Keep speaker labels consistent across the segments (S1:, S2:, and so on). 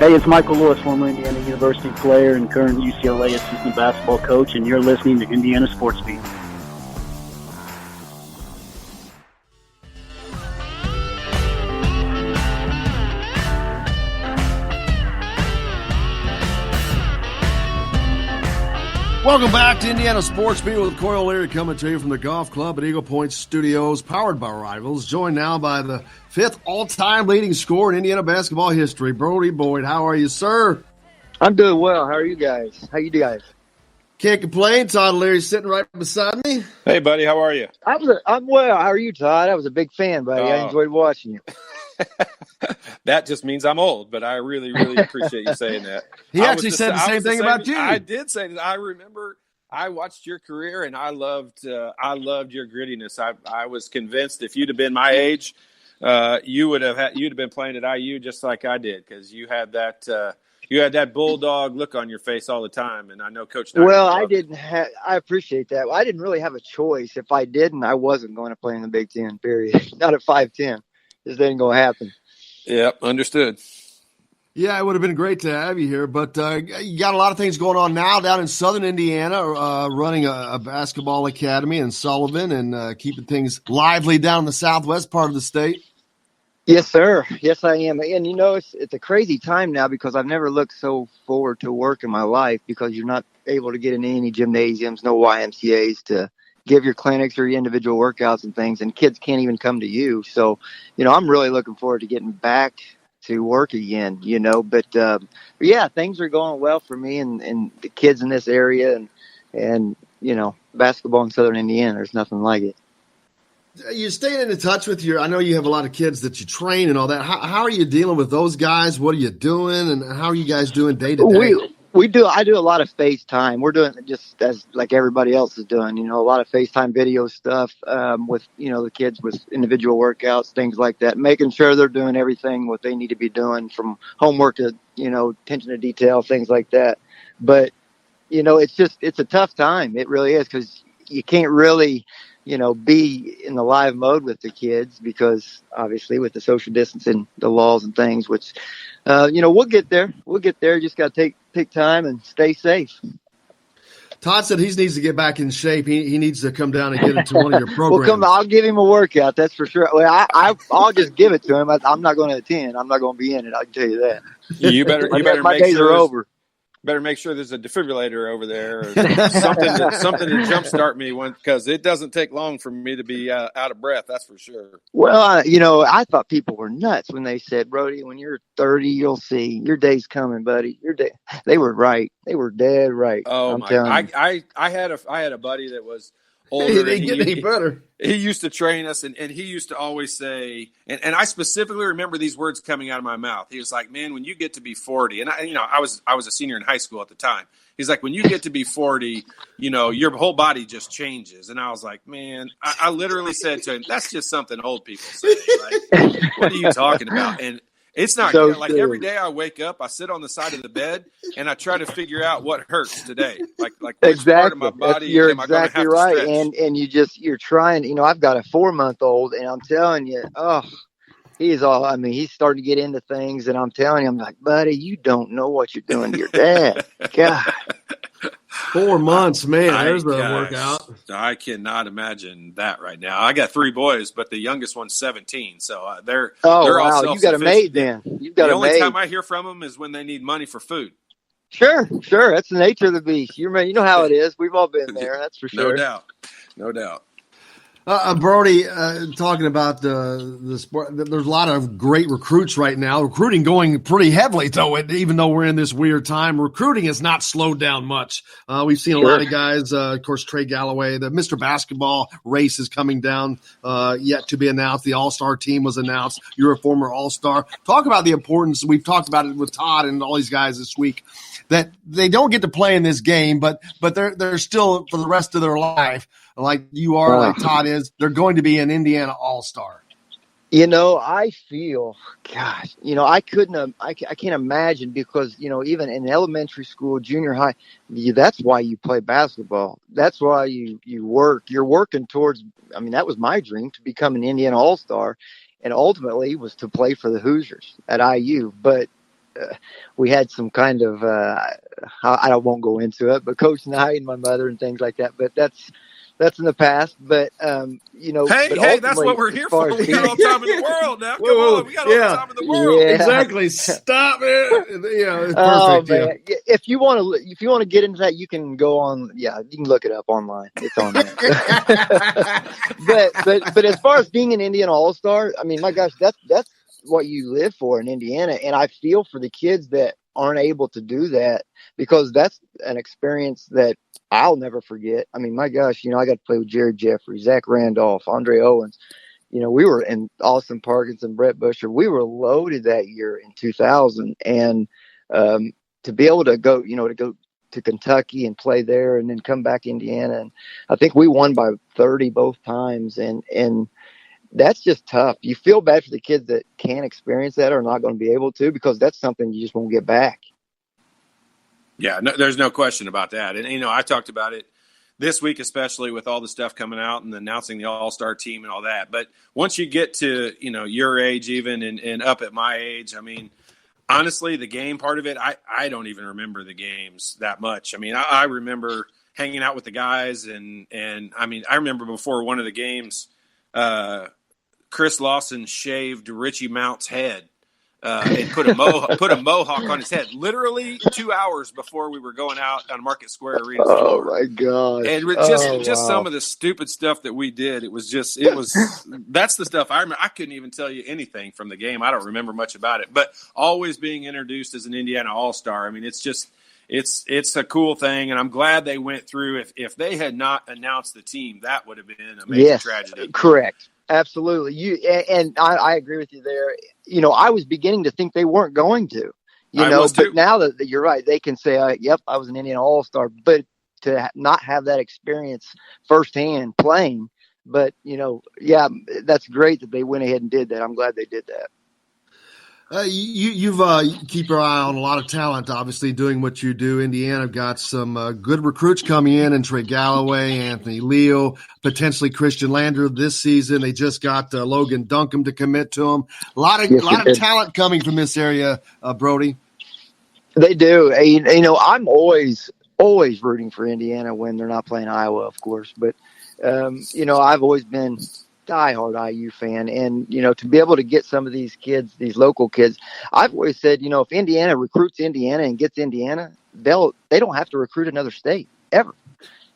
S1: Hey, it's Michael Lewis, former Indiana University player and current UCLA assistant basketball coach, and you're listening to Indiana Sports Beat.
S2: Welcome back to Indiana Sports Beat with Coy O'Leary coming to you from the Golf Club at Eagle Point Studios, powered by Rivals. Joined now by the fifth all-time leading scorer in Indiana basketball history, Brody Boyd. How are you, sir?
S3: I'm doing well. How are you guys? How you guys?
S2: Can't complain. Todd O'Leary's sitting right beside me.
S4: Hey, buddy. How are you?
S3: I'm well. How are you, Todd? I was a big fan, buddy. I enjoyed watching you.
S4: That just means I'm old, but I really, really appreciate you saying that.
S2: He actually said the same thing about you.
S4: I did say that. I remember I watched your career, and I loved your grittiness. I was convinced if you'd have been my age, you'd have been playing at IU just like I did, because you had that bulldog look on your face all the time. And I know Coach.
S3: Well, I appreciate that. I didn't really have a choice. If I didn't, I wasn't going to play in the Big Ten. Period. Not at 5'10". This ain't going to happen.
S4: Yep, understood.
S2: Yeah, it would have been great to have you here, but you got a lot of things going on now down in southern Indiana, running a basketball academy in Sullivan and keeping things lively down in the southwest part of the state.
S3: Yes, sir. Yes, I am. And, it's a crazy time now because I've never looked so forward to work in my life, because you're not able to get into any gymnasiums, no YMCAs to give your clinics or your individual workouts and things, and kids can't even come to you. So, I'm really looking forward to getting back to work again, but yeah, things are going well for me and the kids in this area and basketball in southern Indiana, there's nothing like it.
S2: You're staying in touch with I know you have a lot of kids that you train and all that. How are you dealing with those guys? What are you doing, and how are you guys doing day to day?
S3: I do a lot of FaceTime. We're doing just as like everybody else is doing, a lot of FaceTime video stuff with, the kids with individual workouts, things like that, making sure they're doing everything what they need to be doing, from homework to, attention to detail, things like that. But, it's a tough time. It really is, because you can't really, be in the live mode with the kids, because obviously with the social distancing, the laws and things, which, we'll get there. Just got to take time and stay safe.
S2: Todd said he needs to get back in shape. He needs to come down and get into one of your programs.
S3: I'll give him a workout. That's for sure. Well, I'll just give it to him. I'm not going to attend. I'm not going to be in it. I can tell you that.
S4: You better
S3: my
S4: make
S3: days
S4: sure
S3: are over.
S4: Better make sure there's a defibrillator over there, or something to jumpstart me, because it doesn't take long for me to be out of breath. That's for sure.
S3: Well, I thought people were nuts when they said, Brody, when you're 30, you'll see your day's coming, buddy. They were right. They were dead right.
S4: Oh my! I had a buddy that was older.
S2: It didn't get any better.
S4: He used to train us, and he used to always say, and I specifically remember these words coming out of my mouth. He was like, "Man, when you get to be 40," and I was a senior in high school at the time. He's like, "When you get to be 40, your whole body just changes." And I was like, "Man," I literally said to him, "That's just something old people say. Like, what are you talking about?" And it's not so good. Like every day I wake up, I sit on the side of the bed and I try to figure out what hurts today. Like which part of my body
S3: you're
S4: am I going to have
S3: right.
S4: to stretch?
S3: And you're trying, I've got a 4-month-old, and I'm telling you, he's starting to get into things, and I'm telling him, like, buddy, you don't know what you're doing to your dad. God.
S2: 4 months, man. There's a workout.
S4: I cannot imagine that right now. I got 3 boys, but the youngest one's 17, so they're all self-sufficient.
S3: You got a maid then.
S4: The only time I hear from them is when they need money for food.
S3: Sure. That's the nature of the beast. You know how it is. We've all been there. That's for sure.
S4: No doubt.
S2: Brody, talking about the sport, there's a lot of great recruits right now. Recruiting going pretty heavily, though, even though we're in this weird time. Recruiting has not slowed down much. We've seen a lot of guys, of course, Trey Galloway. The Mr. Basketball race is coming down, yet to be announced. The All-Star team was announced. You're a former All-Star. Talk about the importance. We've talked about it with Todd and all these guys this week, that they don't get to play in this game, but they're still, for the rest of their life, like you are, like Todd is, they're going to be an Indiana All-Star.
S3: I feel, gosh, I can't imagine, because, even in elementary school, junior high, that's why you play basketball. That's why you work. You're working towards, that was my dream, to become an Indiana All-Star, and ultimately was to play for the Hoosiers at IU. But we had some kind of I won't go into it, but Coach Knight and my mother and things like that. But that's in the past. But
S4: Hey, that's what we're here for. We got all the time in the world now. Come on, we got all the time in the world.
S3: Yeah.
S2: Exactly. Stop it. Yeah, it's perfect.
S3: Oh man, if you want to get into that, you can go on. Yeah, you can look it up online. It's on there. but as far as being an Indiana All-Star, I mean, my gosh, that's what you live for in Indiana, and I feel for the kids that aren't able to do that, because that's an experience that I'll never forget. I mean, my gosh, I got to play with Jared Jeffrey, Zach Randolph, Andre Owens. We were in Austin Parkinson, Brett Busher. We were loaded that year in 2000, and to be able to go, to go to Kentucky and play there, and then come back to Indiana, and I think we won by 30 both times, and that's just tough. You feel bad for the kids that can't experience that or are not going to be able to, because that's something you just won't get back.
S4: Yeah, no, there's no question about that. And, I talked about it this week, especially with all the stuff coming out and announcing the All-Star team and all that. But once you get to, your age even and up at my age, I mean, honestly, the game part of it, I don't even remember the games that much. I mean, I remember hanging out with the guys and I mean, I remember before one of the games, Chris Lawson shaved Richie Mount's head. And put a mohawk on his head, literally 2 hours before we were going out on Market Square Arena.
S3: Oh my God!
S4: And just some of the stupid stuff that we did. That's the stuff I remember. I couldn't even tell you anything from the game. I don't remember much about it. But always being introduced as an Indiana All-Star, I mean, it's a cool thing, and I'm glad they went through. If they had not announced the team, that would have been a major tragedy.
S3: Correct. Absolutely. I agree with you there. I was beginning to think they weren't going to, but now that you're right, they can say, yep, I was an Indiana All-Star, but to not have that experience firsthand playing, but that's great that they went ahead and did that. I'm glad they did that.
S2: You keep your eye on a lot of talent, obviously, doing what you do. Indiana got some good recruits coming in, and Trey Galloway, Anthony Leo, potentially Christian Lander this season. They just got Logan Duncombe to commit to him. A lot of talent coming from this area, Brody.
S3: They do. I'm always rooting for Indiana when they're not playing Iowa, of course. But, I've always been diehard IU fan, and to be able to get some of these kids, these local kids, I've always said, if Indiana recruits Indiana and gets Indiana, they don't have to recruit another state ever,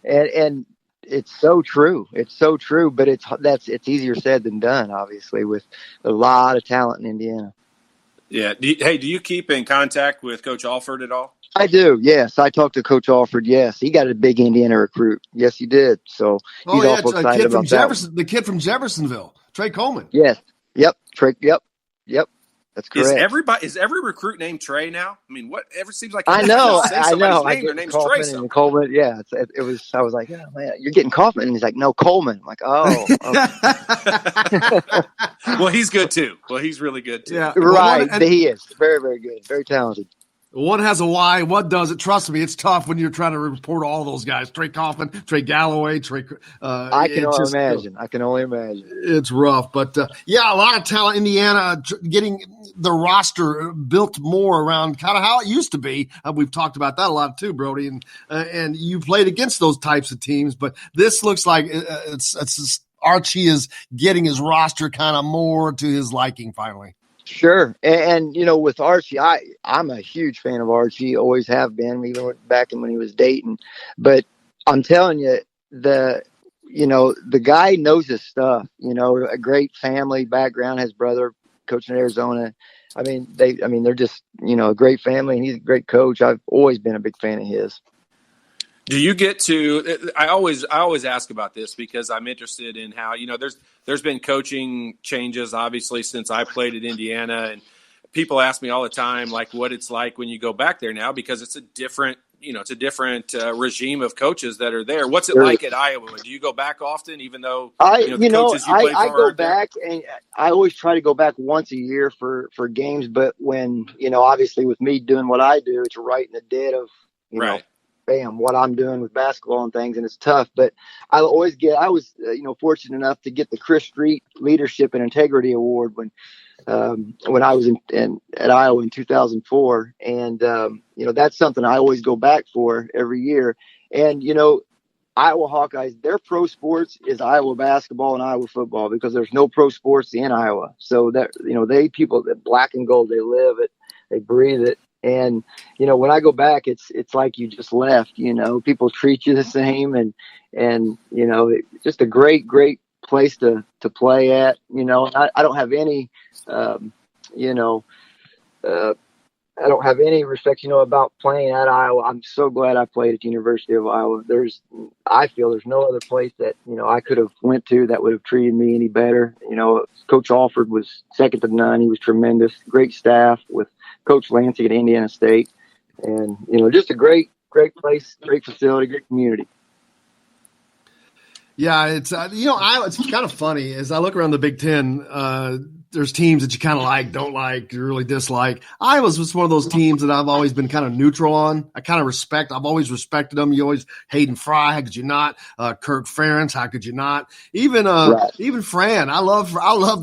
S3: and it's so true. It's so true, but it's easier said than done, obviously, with a lot of talent in Indiana.
S4: Yeah. Do you keep in contact with Coach Alford at all?
S3: I do, yes. I talked to Coach Alford, yes. He got a big Indiana recruit. Yes, he did. So he's awful excited about that.
S2: The kid from Jeffersonville, Trey Coleman.
S3: Yes. Yep. Trey. Yep. That's correct.
S4: Is every recruit named Trey now? I mean, whatever seems like
S3: I know.
S4: Their name's Trey.
S3: And Coleman. Yeah. It was. I was like, oh, man, you're getting Kaufman, and he's like, no, Coleman. I'm like, oh. Okay.
S4: Well, he's good too. Well, he's really good too.
S3: Yeah. Right. He is very, very good. Very talented.
S2: One has a Y. One doesn't. Trust me, it's tough when you're trying to report all those guys. Trey Coughlin, Trey Galloway,
S3: I can only imagine.
S2: It's rough. But, a lot of talent. Indiana getting the roster built more around kind of how it used to be. We've talked about that a lot too, Brody. And you played against those types of teams. But this looks like it's Archie is getting his roster kind of more to his liking finally.
S3: Sure. And with Archie, I'm a huge fan of Archie, always have been, even back when he was Dayton. But I'm telling you, the guy knows his stuff, a great family background, his brother coaching in Arizona. I mean, they're just, a great family, and he's a great coach. I've always been a big fan of his.
S4: Do you get to? I always ask about this because I'm interested in how there's been coaching changes obviously since I played at Indiana, and people ask me all the time like what it's like when you go back there now because it's a different regime of coaches that are there. What's it like at Iowa? Do you go back often, even though the coaches you played for
S3: I go
S4: aren't
S3: back
S4: there?
S3: And I always try to go back once a year for games, but when obviously with me doing what I do, it's right in the dead of
S4: right.
S3: bam, what I'm doing with basketball and things, and it's tough. But I was fortunate enough to get the Chris Street Leadership and Integrity Award when I was at Iowa in 2004, and that's something I always go back for every year. And Iowa Hawkeyes, their pro sports is Iowa basketball and Iowa football, because there's no pro sports in Iowa. So that people that black and gold, they live it, they breathe it. And when I go back, it's like you just left. People treat you the same, and just a great place to play at. I don't have any I don't have any respect, about playing at Iowa. I'm so glad I played at the University of Iowa. I feel there's no other place that, I could have went to that would have treated me any better. Coach Alford was second to none. He was tremendous, great staff with Coach Lansing at Indiana State. And, just a great place, great facility, great community.
S2: Yeah, it's Iowa. It's kind of funny as I look around the Big Ten. There's teams that you kind of like, don't like, you really dislike. Iowa's was one of those teams that I've always been kind of neutral on. I kind of respect. I've always respected them. You always Hayden Fry, how could you not? Kirk Ferentz, how could you not? Even Fran. I love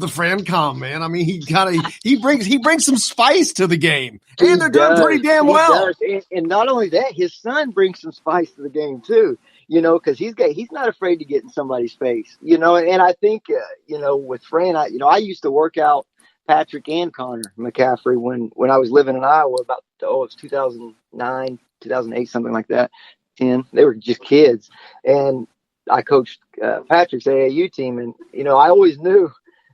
S2: the Fran com, man. I mean, he brings some spice to the game, and they're doing pretty damn well.
S3: And not only that, his son brings some spice to the game too. Because he's not afraid to get in somebody's face, and I think, with Fran, I used to work out Patrick and Connor McCaffrey when I was living in Iowa about, it's 2009, 2008, something like that. 10, they were just kids. And I coached Patrick's AAU team. And, I always knew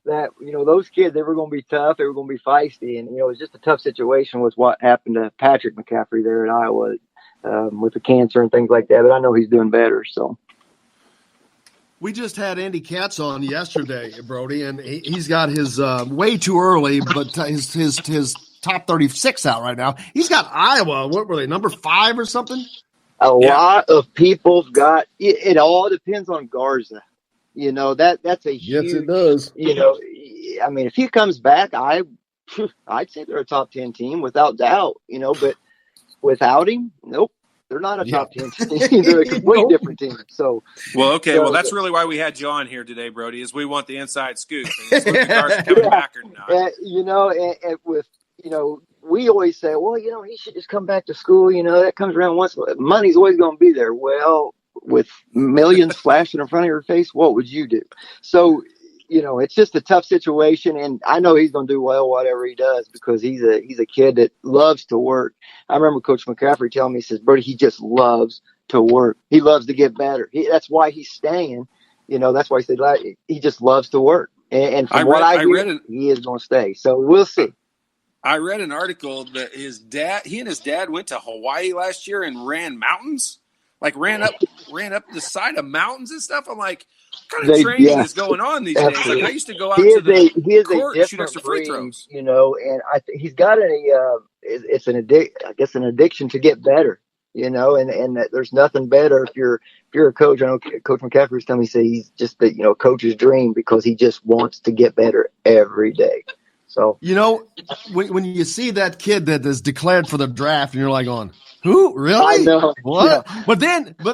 S3: that, those kids, they were going to be tough. They were going to be feisty. And, it was just a tough situation with what happened to Patrick McCaffrey there at Iowa. With the cancer and things like that, but I know he's doing better. So
S2: we just had Andy Katz on yesterday, Brody, and he's got his way too early, but his top 36 out right now. He's got Iowa. What were they, number 5 or something?
S3: A lot of people's got it. It all depends on Garza. That's a huge.
S2: Yes, it does.
S3: I mean, if he comes back, I'd say they're a top 10 team without doubt. But without him, nope, they're not a top 10 team. They're a completely different team. So,
S4: well, that's really why we had you on here today, Brody, is we want the inside scoop. And it's Garza coming back or not.
S3: And with we always say, well, he should just come back to school. That comes around once. Money's always going to be there. Well, with millions flashing in front of your face, what would you do? So, it's just a tough situation, and I know he's going to do well whatever he does, because he's a kid that loves to work. I remember Coach McCaffrey telling me, he says, Brody, he just loves to work. He loves to get better. That's why he's staying. That's why he said he just loves to work. And from what I hear, he is going to stay. So we'll see.
S4: I read an article that he and his dad went to Hawaii last year and ran mountains, like ran up the side of mountains and stuff. I'm like, what kind of training is going on these days? Like, I used to go out to the court and shoot extra free throws.
S3: And I think he's got an addiction to get better, and that there's nothing better if you're a coach. I know Coach McCaffrey was telling me, he's just the coach's dream, because he just wants to get better every day. So,
S2: when you see that kid that is declared for the draft and you're like going, who? Really?
S3: I know.
S2: What? Yeah. But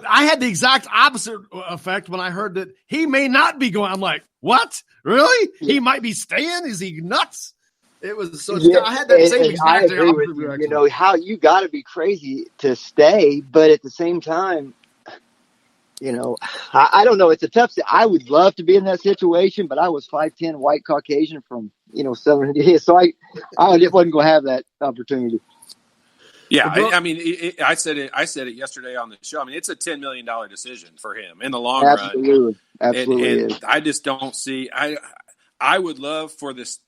S2: I had the exact opposite effect when I heard that he may not be going. I'm like, what? Really? Yeah. He might be staying? Is he nuts? It was so. Yeah. I had that same exact opposite reaction.
S3: How you got to be crazy to stay, but at the same time, I don't know. It's a tough. I would love to be in that situation, but I was 5'10", white Caucasian from Southern India, so I wasn't going to have that opportunity.
S4: Yeah, I mean, I said it yesterday on the show. I mean, it's a $10 million decision for him in the long run.
S3: Absolutely.
S4: And I just don't see. I would love for this,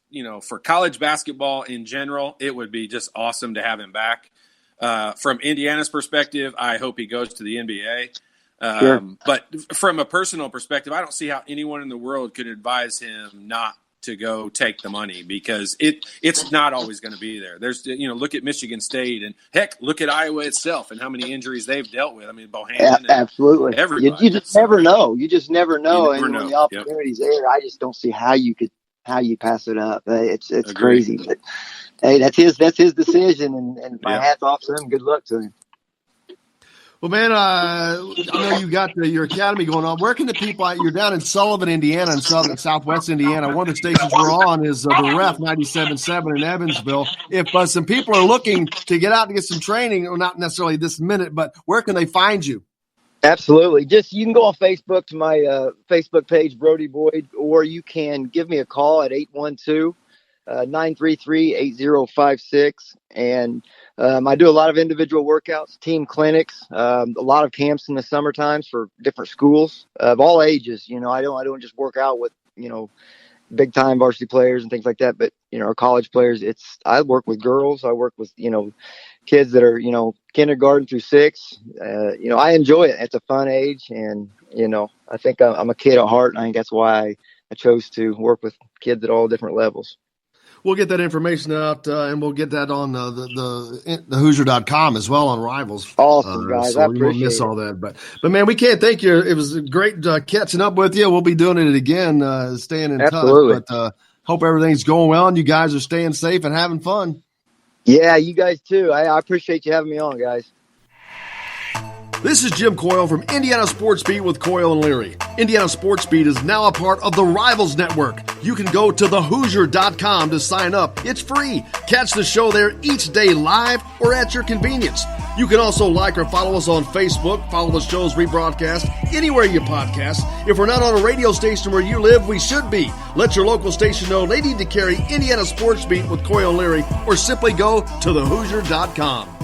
S4: for college basketball in general, it would be just awesome to have him back. From Indiana's perspective, I hope he goes to the NBA.
S3: Sure.
S4: But from a personal perspective, I don't see how anyone in the world could advise him not to go take the money, because it's not always going to be there. There's, look at Michigan State, and heck, look at Iowa itself and how many injuries they've dealt with. I mean, Bohannon.
S3: Absolutely.
S4: Everybody.
S3: You just never know. You just never know. And when the opportunity's there, I just don't see how you pass it up. It's crazy. But hey, that's his decision, and my hat's off to him. Good luck to him.
S2: Well, man, I know you got your academy going on. Where can the people? You're down in Sullivan, Indiana, and Southwest Indiana. One of the stations we're on is the Ref 97.7 in Evansville. If some people are looking to get out and get some training, or not necessarily this minute, but where can they find you?
S3: Absolutely. You can go on Facebook to my Facebook page, Brody Boyd, or you can give me a call at 812-933-8056. And I do a lot of individual workouts, team clinics, a lot of camps in the summer times for different schools of all ages. I don't just work out with, big time varsity players and things like that, but, our college players, I work with girls. I work with, kids that are, kindergarten through 6. I enjoy it. It's a fun age. And, I think I'm a kid at heart. And I think that's why I chose to work with kids at all different levels.
S2: We'll get that information out, and we'll get that on the Hoosier.com as well on Rivals.
S3: Awesome, guys.
S2: So
S3: I
S2: we
S3: appreciate
S2: won't miss
S3: it.
S2: all that. But man, we can't thank you. It was great catching up with you. We'll be doing it again, staying in
S3: Absolutely.
S2: touch. But hope everything's going well and you guys are staying safe and having fun.
S3: Yeah, you guys too. I appreciate you having me on, guys.
S2: This is Jim Coyle from Indiana Sports Beat with Coyle and Leary. Indiana Sports Beat is now a part of the Rivals Network. You can go to thehoosier.com to sign up. It's free. Catch the show there each day live or at your convenience. You can also like or follow us on Facebook, follow the show's rebroadcast anywhere you podcast. If we're not on a radio station where you live, we should be. Let your local station know they need to carry Indiana Sports Beat with Coyle and Leary, or simply go to thehoosier.com.